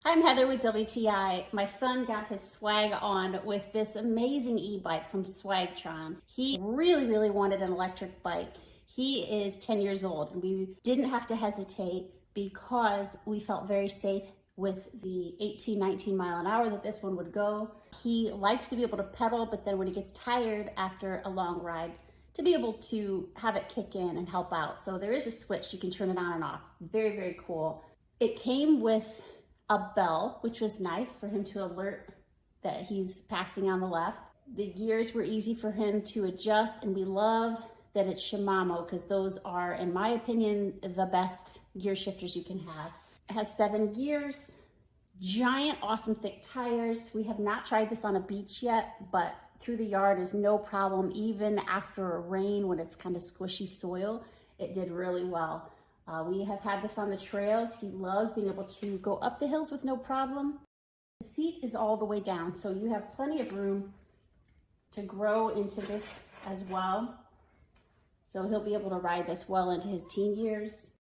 I'm Heather with WTI. My son got his swag on with this amazing e-bike from Swagtron. He really wanted an electric bike. He is 10 years old and we didn't have to hesitate because we felt very safe with the 18, 19 mile an hour that this one would go. He likes to be able to pedal, but then when he gets tired after a long ride, to be able to have it kick in and help out. So there is a switch, you can turn it on and off. Very cool. It came with a bell, which was nice for him to alert that he's passing on the left. The gears were easy for him to adjust, and we love that it's Shimano because those are, in my opinion, the best gear shifters you can have. It has 7 gears, giant, awesome thick tires. We have not tried this on a beach yet, but through the yard is no problem. Even after a rain, when it's kind of squishy soil, it did really well. We have had this on the trails. He loves being able to go up the hills with no problem. The seat is all the way down, so you have plenty of room to grow into this as well. So he'll be able to ride this well into his teen years.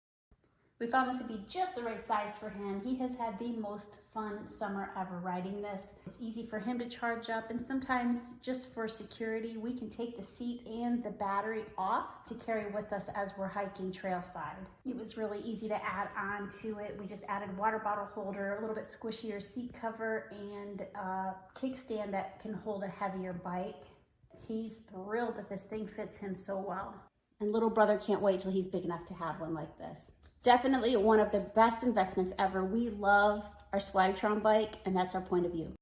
We found this to be just the right size for him. He has had the most fun summer ever riding this. It's easy for him to charge up, and sometimes just for security, we can take the seat and the battery off to carry with us as we're hiking trailside. It was really easy to add on to it. We just added water bottle holder, a little bit squishier seat cover, and a kickstand that can hold a heavier bike. He's thrilled that this thing fits him so well. And little brother can't wait till he's big enough to have one like this. Definitely one of the best investments ever. We love our Swagtron bike, and that's our point of view.